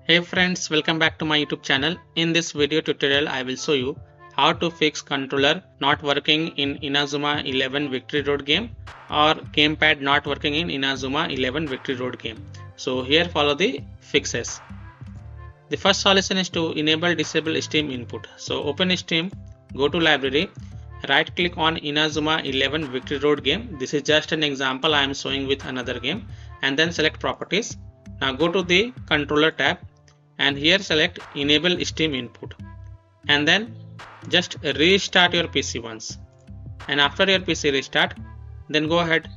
Hey friends, welcome back to my YouTube channel. In this video tutorial, I will show you how to fix controller not working in INAZUMA 11 Victory Road game or gamepad not working in INAZUMA 11 Victory Road game. So here follow the fixes. The first solution is to enable disable Steam input. So open Steam, go to library, right click on INAZUMA 11 Victory Road game. This is just an example I am showing with another game, and then select properties. Now go to the controller tab and here select enable Steam input and then just restart your PC once, and after your PC restart, then go ahead,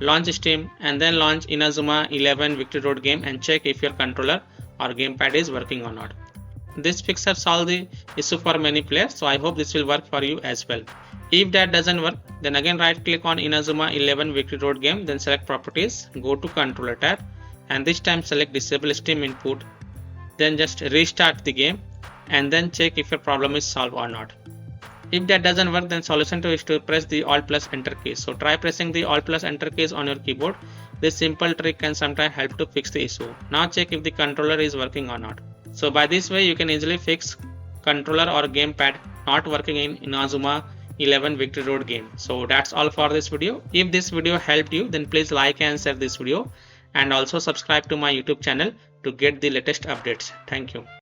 launch Steam and then launch INAZUMA 11 Victory Road game and check if your controller or gamepad is working or not. This fix has solved the issue for many players, so I hope this will work for you as well. If that doesn't work, then again right click on INAZUMA 11 Victory Road game, then select properties, go to controller tab and this time select disable Steam input, then just restart the game and then check if your problem is solved or not. If that doesn't work, then solution is to press the Alt plus Enter keys. So try pressing the Alt plus Enter keys on your keyboard. This simple trick can sometimes help to fix the issue. Now check if the controller is working or not. So by this way you can easily fix controller or gamepad not working in INAZUMA 11 Victory Road game. So that's all for this video. If this video helped you, then please like and share this video and also subscribe to my YouTube channel to get the latest updates. Thank you.